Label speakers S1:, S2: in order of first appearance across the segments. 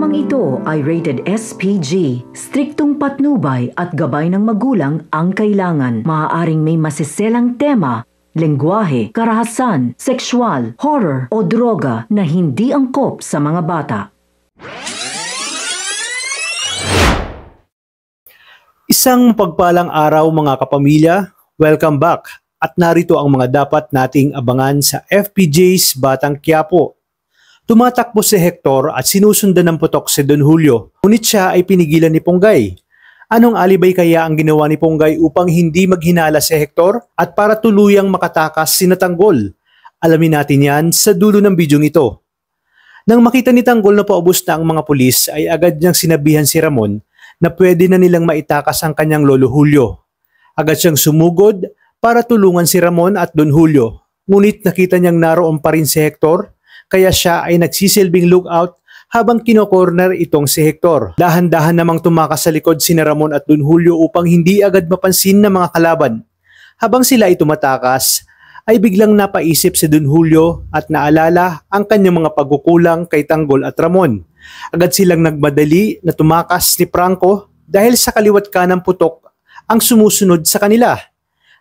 S1: Programang ito ay rated SPG. Striktong patnubay at gabay ng magulang ang kailangan. Maaaring may masiselang tema, lengguwahe, karahasan, sexual, horror o droga na hindi angkop sa mga bata.
S2: Isang pagpalang araw mga kapamilya, welcome back at narito ang mga dapat nating abangan sa FPJ's Batang Quiapo. Tumatakbo si Hector at sinusundan ng putok si Don Julio, ngunit siya ay pinigilan ni Ponggay. Anong alibay kaya ang ginawa ni Ponggay upang hindi maghinala si Hector at para tuluyang makatakas si Tanggol? Alamin natin yan sa dulo ng bidyong ito. Nang makita ni Tanggol na paubos na ang mga pulis ay agad niyang sinabihan si Ramon na pwede na nilang maitakas ang kanyang lolo Julio. Agad siyang sumugod para tulungan si Ramon at Don Julio. Ngunit nakita niyang naroon pa rin si Hector, kaya siya ay nagsisilbing lookout habang kino-corner itong si Hector. Dahan-dahan namang tumakas sa likod si Ramon at Don Julio upang hindi agad mapansin ng mga kalaban. Habang sila ay tumatakas, ay biglang napaisip si Don Julio at naalala ang kanyang mga pagkukulang kay Tanggol at Ramon. Agad silang nagmadali na tumakas ni Franco dahil sa kaliwat kanang putok ang sumusunod sa kanila.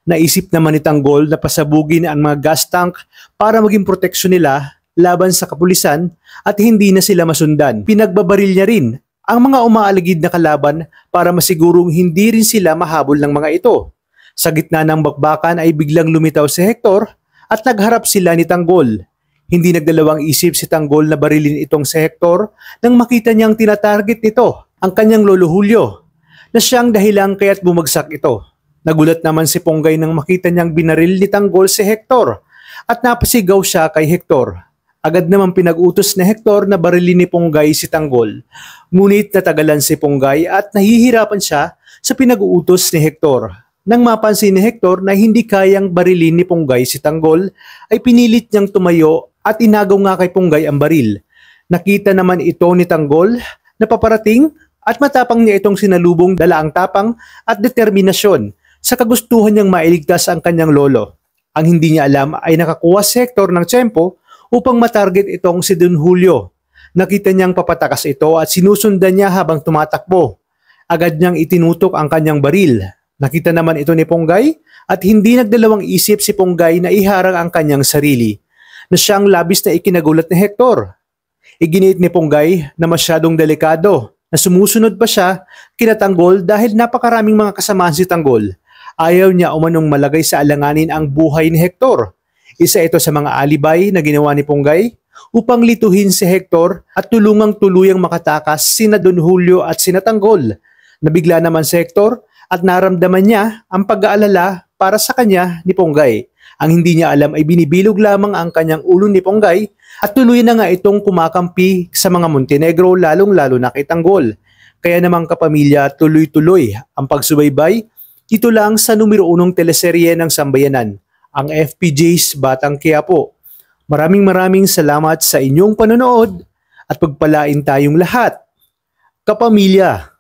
S2: Naisip naman ni Tanggol na pasabugin ang mga gas tank para maging proteksyon nila laban sa kapulisan at hindi na sila masundan. Pinagbabaril niya rin ang mga umaaligid na kalaban para masigurong hindi rin sila mahabol ng mga ito. Sa gitna ng bakbakan ay biglang lumitaw si Hector at nagharap sila ni Tanggol. Hindi nagdalawang isip si Tanggol na barilin itong si Hector nang makita niyang tinatarget nito ang kanyang lolo Julio na siyang dahilan kaya't bumagsak ito. Nagulat naman si Ponggay nang makita niyang binaril ni Tanggol si Hector at napasigaw siya kay Hector. Agad naman pinag-utos ni Hector na barilin ni Ponggay si Tanggol. Ngunit natagalan si Ponggay at nahihirapan siya sa pinag-uutos ni Hector. Nang mapansin ni Hector na hindi kayang barilin ni Ponggay si Tanggol, ay pinilit niyang tumayo at inagaw nga kay Ponggay ang baril. Nakita naman ito ni Tanggol na paparating at matapang niya itong sinalubong dala ang tapang at determinasyon sa kagustuhan niyang mailigtas ang kanyang lolo. Ang hindi niya alam ay nakakuha si Hector ng tiyempo upang matarget itong si Don Julio. Nakita niyang papatakas ito at sinusundan niya habang tumatakbo. Agad niyang itinutok ang kanyang baril. Nakita naman ito ni Ponggay at hindi nagdalawang isip si Ponggay na iharang ang kanyang sarili, na siyang labis na ikinagulat ni Hector. Iginiit ni Ponggay na masyadong delikado, na sumusunod pa siya kina Tanggol dahil napakaraming mga kasamaan si Tanggol. Ayaw niya umanong malagay sa alanganin ang buhay ni Hector. Isa ito sa mga alibay na ginawa ni Ponggay upang lituhin si Hector at tuluyang makatakas sina Don Julio at sina Tanggol. Nabigla naman si Hector at naramdaman niya ang pag-aalala para sa kanya ni Ponggay. Ang hindi niya alam ay binibilog lamang ang kanyang ulo ni Ponggay at tuloy na nga itong kumakampi sa mga Montenegro lalong-lalo na kay Tanggol. Kaya namang kapamilya, tuloy-tuloy ang pagsubaybay dito lang sa numero 1 teleserye ng Sambayanan, ang FPJ's Batang Quiapo. Maraming salamat sa inyong panonood at pagpalain tayong lahat, kapamilya.